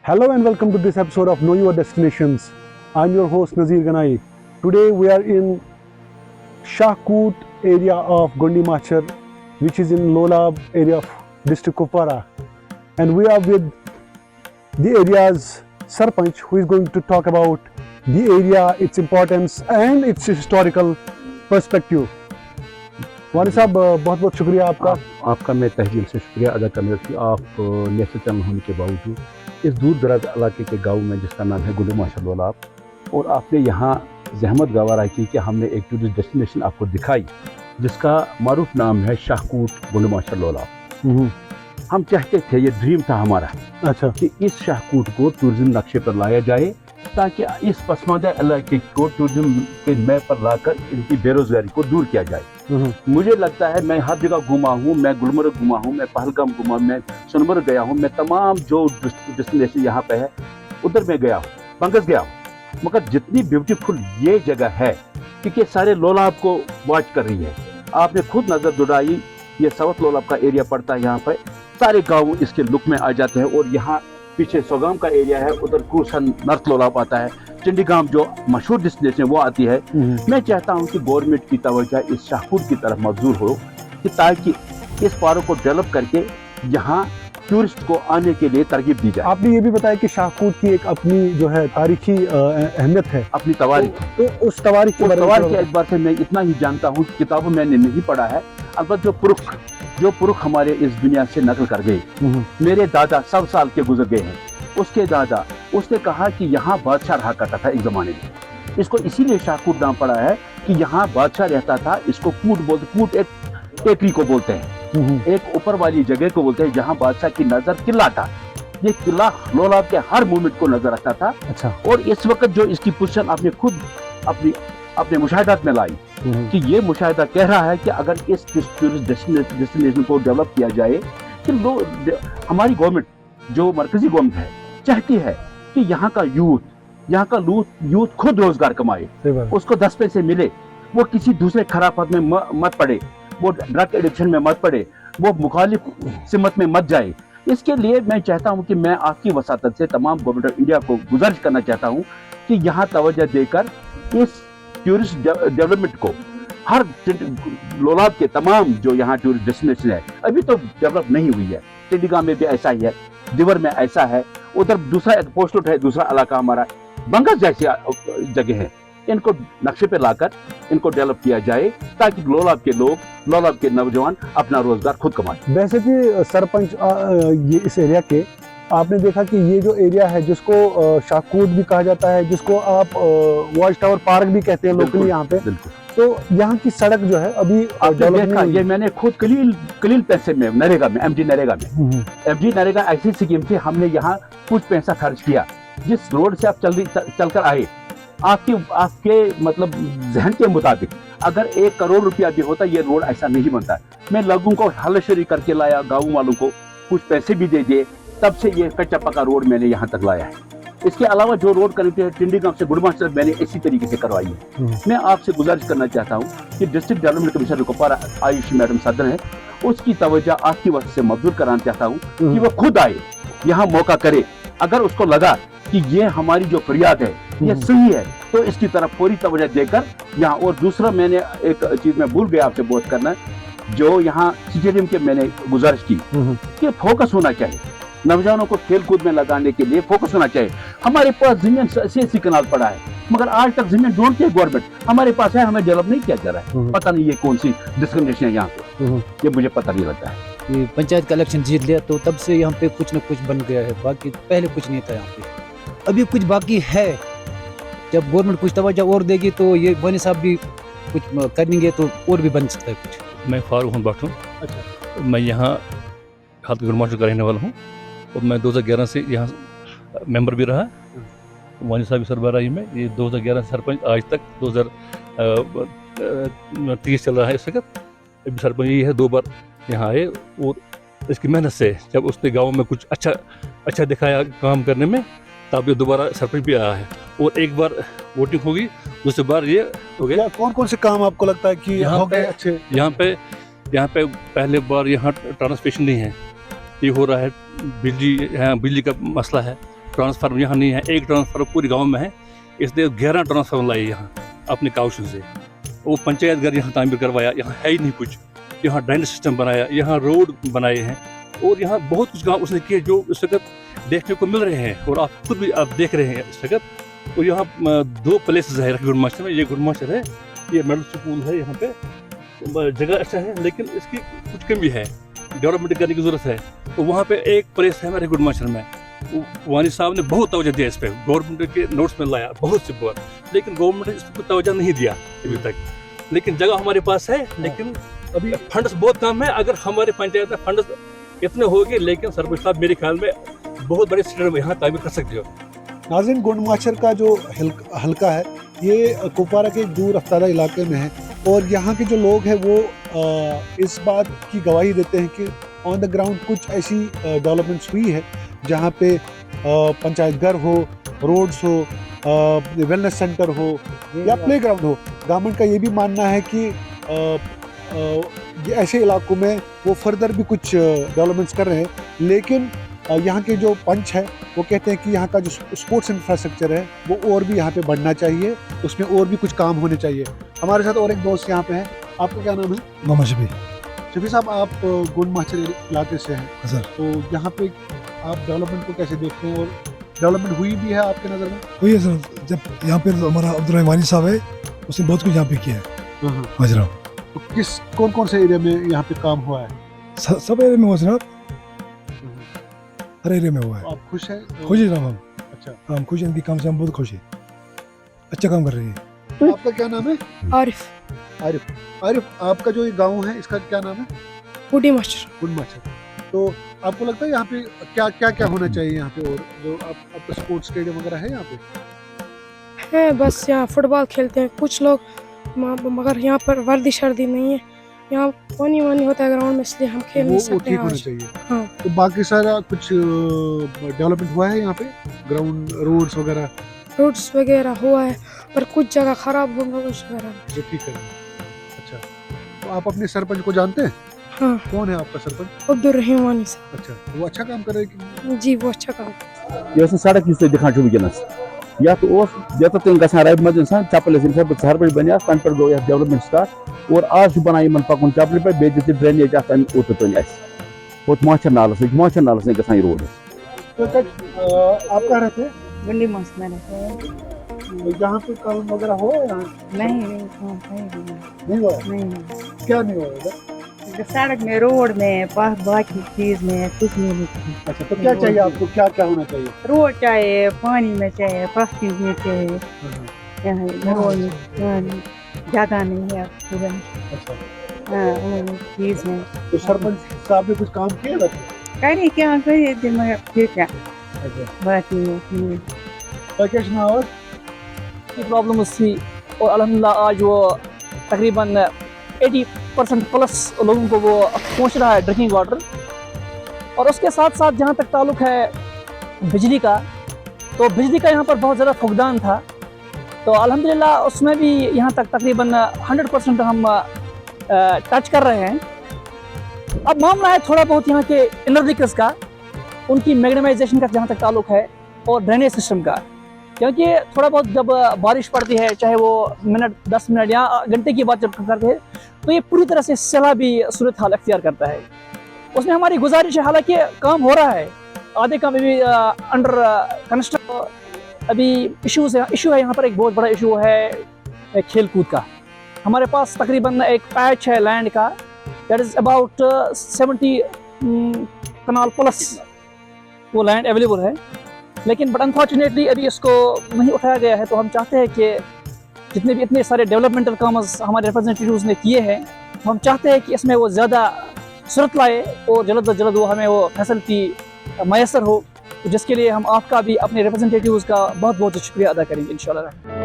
Hello and welcome to this episode of Know Your Destinations. I'm your host Nazir Ganai. Today we are in Shahkoot area of Gondi Machar, which is in Lolab area of district Kupwara. And we are with the area's Sarpanch, who is going to talk about the area, its importance and its historical perspective. वानी साहब बहुत बहुत शुक्रिया आपका मैं तहे से शुक्रिया अदा करना कि आप नेशनल चैनल होने के बावजूद इस दूर दराज इलाके के गांव में जिसका नाम है गोंडी माचर लोलाब और आपने यहाँ जहमत गवारा की कि हमने एक टूरिस्ट डेस्टिनेशन आपको दिखाई जिसका मारूफ नाम है शाहकूट गोंडी माचर लोलाब। हम चाहते थे, ये ड्रीम था हमारा, अच्छा, कि इस शाहकूट को टूरिज्म नक्शे पर लाया जाए ताकि इस पसमानदा इलाके को टूरिज्म के मैप पर लाकर इनकी बेरोजगारी को दूर किया जाए। मुझे लगता है मैं हर जगह घूमा हूँ, मैं गुलमर्ग घूमा हूँ, मैं पहलगाम घूमा, मैं सोनमर्ग गया हूँ, मैं तमाम जो डेस्टिनेशन यहाँ पे है उधर मैं गया हूँ, बंगस गया हूँ, मगर जितनी ब्यूटीफुल ये जगह है क्योंकि सारे लोलाब को वॉच कर रही है। आपने खुद नज़र दौड़ाई, ये साउथ लोलाब का एरिया पड़ता है, यहाँ पर सारे गाँव इसके लुक में आ जाते हैं और यहाँ पीछे सोगाम का एरिया है, उधर कूसन नर्थ लोलाब आता है, चंडीगाम जो मशहूर डेस्टिनेशन वो आती है। मैं चाहता हूं कि गवर्नमेंट की तवज्जो इस शाहकूट की तरफ मबजूल हो कि ताकि इस पार्क को डेवलप करके यहाँ टूरिस्ट को आने के लिए तरगीब दी जाए। आपने ये भी बताया कि शाहकूट की एक अपनी जो है तारीखी अहमियत है, अपनी तवारीख। तो उस तवारीख के एतबार से मैं इतना ही जानता हूँ, किताबों मैंने नहीं पढ़ा है, अलबत्ता जो पुरुख हमारे इस दुनिया से नकल कर गए, मेरे दादा 100 साल के गुजर गए हैं, उसके दादा, उसने कहा कि यहाँ बादशाह रहा करता था एक ज़माने में। इसको इसीलिए शाहकूट नाम पड़ा है कि यहाँ बादशाह रहता था। इसको कूट एक टेकरी को बोलते हैं, एक ऊपर वाली जगह को बोलते हैं जहाँ बादशाह की नज़र किला था। ये किला लोलाब के हर मूवमेंट को नजर रखता था। अच्छा। और इस वक्त जो इसकी पोजीशन आपने खुद अपने मुशाहिदात में लाई कि ये मुशाहिदा कह रहा है कि अगर इस टूरिस्ट डेस्टिनेशन को डेवलप किया जाए कि हमारी गवर्नमेंट जो मरकजी गवर्नमेंट है चाहती है कि यहाँ का यूथ खुद रोजगार कमाए, उसको 10 पैसे मिले, वो किसी दूसरे खराफत में मत पड़े, वो ड्रग एडिक्शन में मत पड़े, वो मुखालिफ सिमत में मत जाए। इसके लिए मैं चाहता हूँ कि मैं आपकी वसातत से तमाम गवर्नमेंट ऑफ इंडिया को गुजारिश करना चाहता हूँ कि यहाँ तवज्जो देकर इस टूरिस्ट डेवलपमेंट को हर लोलाब के तमाम जो यहाँ टूरिस्ट डेस्टिनेशन है अभी तो डेवलप नहीं हुई है। चंडीगढ़ में भी ऐसा ही है, दिवर में ऐसा है, उधर दूसरा एक पोस्टोट है, दूसरा इलाका हमारा बंगस जैसी जगह है। इनको नक्शे पे लाकर इनको डेवलप किया जाए ताकि लोलाब के लोग, लोलाब के नौजवान अपना रोजगार खुद कमाएं। वैसे भी सरपंच ये इस एरिया के आपने देखा कि ये जो एरिया है जिसको शाहकूट भी कहा जाता है, जिसको आप वॉच टावर पार्क भी कहते हैं लोकली यहाँ पे, तो यहाँ की सड़क जो है अभी देखा, ये मैंने खुद कलील पैसे में नरेगा में एमजी नरेगा ऐसी स्कीम थी, हमने यहाँ कुछ पैसा खर्च किया। जिस रोड से आप चलकर आए, आपके मतलब जहन के मुताबिक अगर 1 करोड़ रुपया भी होता ये रोड ऐसा नहीं बनता। मैं लोगों को हलशरी करके लाया, गाँव वालों को कुछ पैसे भी दे दिए, तब से ये कच्चा पक्का रोड मैंने यहाँ तक लाया है। इसके अलावा जो रोड कनेक्ट है चंडीगढ़ से गुड़माचर मैंने इसी तरीके से करवाई है। मैं आपसे गुजारिश करना चाहता हूँ कि district development commissioner Kupwara Ayushi madam सदन है, उसकी तवज्जो आपकी वजह से मबजूल कराना चाहता हूँ कि वो खुद आए, यहाँ मौका करे। अगर उसको लगा कि ये हमारी जो फरियाद है ये सही है तो इसकी तरफ पूरी तवज्जो देकर यहाँ। और दूसरा मैंने एक चीज में भूल गया आपसे बात करना, जो यहाँ स्टेडियम के मैंने गुजारिश की कि फोकस होना चाहिए, नौजवानों को खेल कूद में लगाने के लिए फोकस होना चाहिए। हमारे पास जमीन ऐसी कनाल पड़ा है मगर आज तक जमीन ढूंढती है गवर्नमेंट, हमारे पास है, हमें डेवलप नहीं किया जा रहा है। पता नहीं ये कौन सी डिस्क्रिमिनेशन है यहाँ पे, ये मुझे पता नहीं लगता है। पंचायत का इलेक्शन जीत लिया तो तब से यहाँ पे कुछ न कुछ बन गया है, बाकी पहले कुछ नहीं था यहाँ पे, अभी कुछ बाकी है। जब गवर्नमेंट कुछ तवज्जो और देगी तो ये वानी साहब भी कुछ करेंगे तो और भी बन सकता है कुछ। मैं फारूक हूँ बाटू। अच्छा। मैं यहाँ हाथ गुड़माचर का रहने वाला हूँ और मैं 2011 से यहाँ मेंबर भी रहा। वानी साहब सरबराही में ये 2011 सरपंच आज तक 2030 चल रहा है। इस वक्त अभी सरपंच ये है, 2 बार यहाँ आए और इसकी मेहनत से जब उसने गांव में कुछ अच्छा दिखाया काम करने में, तब ये दोबारा सरपंच भी आया है और एक बार वोटिंग होगी, दूसरी बार ये हो गया। कौन कौन से काम आपको लगता है कि यहाँ पे अच्छे? यहाँ पे पहले बार यहाँ ट्रांसपोर्टेशन नहीं है, ये हो रहा है। बिजली का मसला है, ट्रांसफार्मर यहाँ नहीं है, एक ट्रांसफार्मर पूरे गांव में है, इसलिए 11 ट्रांसफार्मर लाए यहाँ अपने काउशन से। वो पंचायत घर यहाँ तामीर करवाया, यहाँ है ही नहीं कुछ, यहाँ ड्रेनेज सिस्टम बनाया, यहाँ रोड बनाए हैं, और यहाँ बहुत कुछ काम उसने किए जो इस वक्त देखने को मिल रहे हैं, और आप खुद भी आप देख रहे हैं इस वक्त। और यहाँ 2 प्लेसेस है गुड़माचर में, ये गुड़माचर है, ये मिडिल स्कूल है, यहाँ पे जगह अच्छा है, लेकिन इसकी कुछ कमी है, डेवलपमेंट करने की जरूरत है। तो वहाँ पे एक प्लेस है हमारे गुड़माचर में, वानी साहब ने बहुत तवज्जो दिया इस पर, गवर्नमेंट के नोट्स में लाया बहुत से बार, लेकिन गवर्नमेंट ने इसको तवज्जो नहीं दिया अभी तक। लेकिन जगह हमारे पास है, लेकिन अभी फंड्स बहुत कम है। अगर हमारे पंचायत में फंड्स इतने होंगे, लेकिन सरपंच साहब मेरे ख्याल में बहुत बड़े स्टेडियम यहाँ तामीर कर सकते हो। नाज़रीन, गुंडमाचर का जो हल्का है ये कुपवारा के दूर अफ्तारा इलाके में है, और यहाँ के जो लोग हैं वो इस बात की गवाही देते हैं कि ऑन द ग्राउंड कुछ ऐसी डेवलपमेंट्स हुई है जहाँ पे पंचायत घर हो, रोड्स हो, वेलनेस सेंटर हो या प्ले ग्राउंड हो। गवर्नमेंट का ये भी मानना है कि ये ऐसे इलाकों में वो फर्दर भी कुछ डेवलपमेंट्स कर रहे हैं, लेकिन यहाँ के जो पंच है वो कहते हैं कि यहाँ का जो स्पोर्ट्स इंफ्रास्ट्रक्चर है वो और भी यहाँ पे बढ़ना चाहिए, उसमें और भी कुछ काम होने चाहिए। हमारे साथ और एक दोस्त यहाँ पे हैं। आपका क्या नाम है? मोहम्मद शफी। शफी साहब, आप गुंडमाचर इलाके से हैं, सर तो यहाँ पे आप डेवलपमेंट को कैसे देखते हैं, और डेवलपमेंट हुई भी है आपके नज़र में? वही है सर, जब यहाँ पे हमारा अब्दुल वानी साहब है, उसने बहुत कुछ यहाँ पे किया है। हाजरा तो कौन कौन से एरिया में यहाँ पे काम हुआ है? सब एरिया में हुआ जनाब, हर एरिया में हुआ है। आप खुश हैं? खुश है जनाब हम। अच्छा, हम खुश हैं, इनकी काम से हम बहुत खुश हैं, अच्छा काम कर रही है। आपका क्या नाम है? आरिफ। आरिफ, आपका जो ये गांव है इसका क्या नाम है? गुंडीमाचर। गुंडमाचर। तो आपको लगता है यहाँ पे क्या होना चाहिए यहाँ पे, और जो आपका स्पोर्ट्स स्टेडियम वगैरह है यहाँ पे? है, बस यहाँ फुटबॉल खेलते हैं कुछ लोग, मगर यहाँ पर वर्दी शर्दी नहीं है, यहाँ पानी वानी होता है ग्राउंड में, इसलिए हम खेल नहीं सकते ठीक हैं होना आज। चाहिए। हाँ। तो बाकी सारा कुछ डेवलपमेंट हुआ है यहाँ पे, ग्राउंड, रोड्स वगैरह? रोड्स वगैरह हुआ है, पर कुछ जगह खराब हो गया, कुछ वगैरह। जो ठीक है। अच्छा, तो आप अपने सरपंच को जानते हैं? हाँ। कौन है आपका सरपंच? अब्दुल रहीम वानी साहब। अच्छा, वो अच्छा काम कर रहे हैं जी, वो अच्छा काम। ये सड़क इस दिखान वनस ये तुम ग रब मज इंसान चपल सरपंच बनिया तन पे गो डेवलपमेंट स्टार्ट, और आज बना पकुन चपल पे बे ड्रेनेज ओत तन वोत माचर नालस नहीं ग रोड। आप कहाँ रहते हैं? गुंडीमाचर में रहते हैं। यहाँ पे काम वगैरह हो? यहाँ नहीं हुआ? नहीं। क्या नहीं हुआ इधर? सड़क में, रोड में, बाकी चीज में कुछ नहीं। अच्छा, तो क्या चाहिए आपको, क्या होना चाहिए? रोड चाहिए, पानी में चाहिए, बस्ती में चाहिए, यहाँ घरों में जगह नहीं है पूरा। अच्छा, चीज में तो सरपंच साहब ने कुछ काम किया था? कहीं क्या करिए, मगर ठीक है। अच्छा, बाकी क्या सुनाओ? की प्रॉब्लम थी, और अल्हम्दुलिल्लाह आज वो तकरीबन 80% प्लस लोगों को वो पहुंच रहा है ड्रिंकिंग वाटर। और उसके साथ साथ जहाँ तक ताल्लुक़ है बिजली का, तो बिजली का यहाँ पर बहुत ज़्यादा फुकदान था, तो अल्हम्दुलिल्लाह उसमें भी यहाँ तक तकरीबन 100% हम टच कर रहे हैं। अब मामला है थोड़ा बहुत यहाँ के इनर व्हीकल्स का, उनकी मैग्नेमाइजेशन का जहाँ तक ताल्लुक़ है, और ड्रेनेज सिस्टम का, क्योंकि थोड़ा बहुत जब बारिश पड़ती है, चाहे वो मिनट 10 मिनट या घंटे की बात जब करते हैं, तो ये पूरी तरह से सैलाबी सूरत हाल अख्तियार करता है। उसमें हमारी गुजारिश है, हालांकि काम हो रहा है, आधे काम अभी अंडर कंस्ट्रक्शन, अभी इशू है यहाँ पर। एक बहुत बड़ा इशू है खेल कूद का। हमारे पास तकरीबन एक पैच है लैंड का, that is about 70 kanal plus वो लैंड अवेलेबल है, लेकिन बट अनफॉर्चुनेटली अभी इसको नहीं उठाया गया है। तो हम चाहते हैं कि जितने भी इतने सारे डेवलपमेंटल काम्स हमारे रिप्रेजेंटेटिव्स ने किए हैं, तो हम चाहते हैं कि इसमें वो ज़्यादा सूरत लाए, और जल्द अज जल्द वो हमें वो फैसिलिटी मैसर हो, तो जिसके लिए हम आपका भी, अपने रिप्रेजेंटेटिव्स का बहुत बहुत शुक्रिया अदा करेंगे इंशाल्लाह।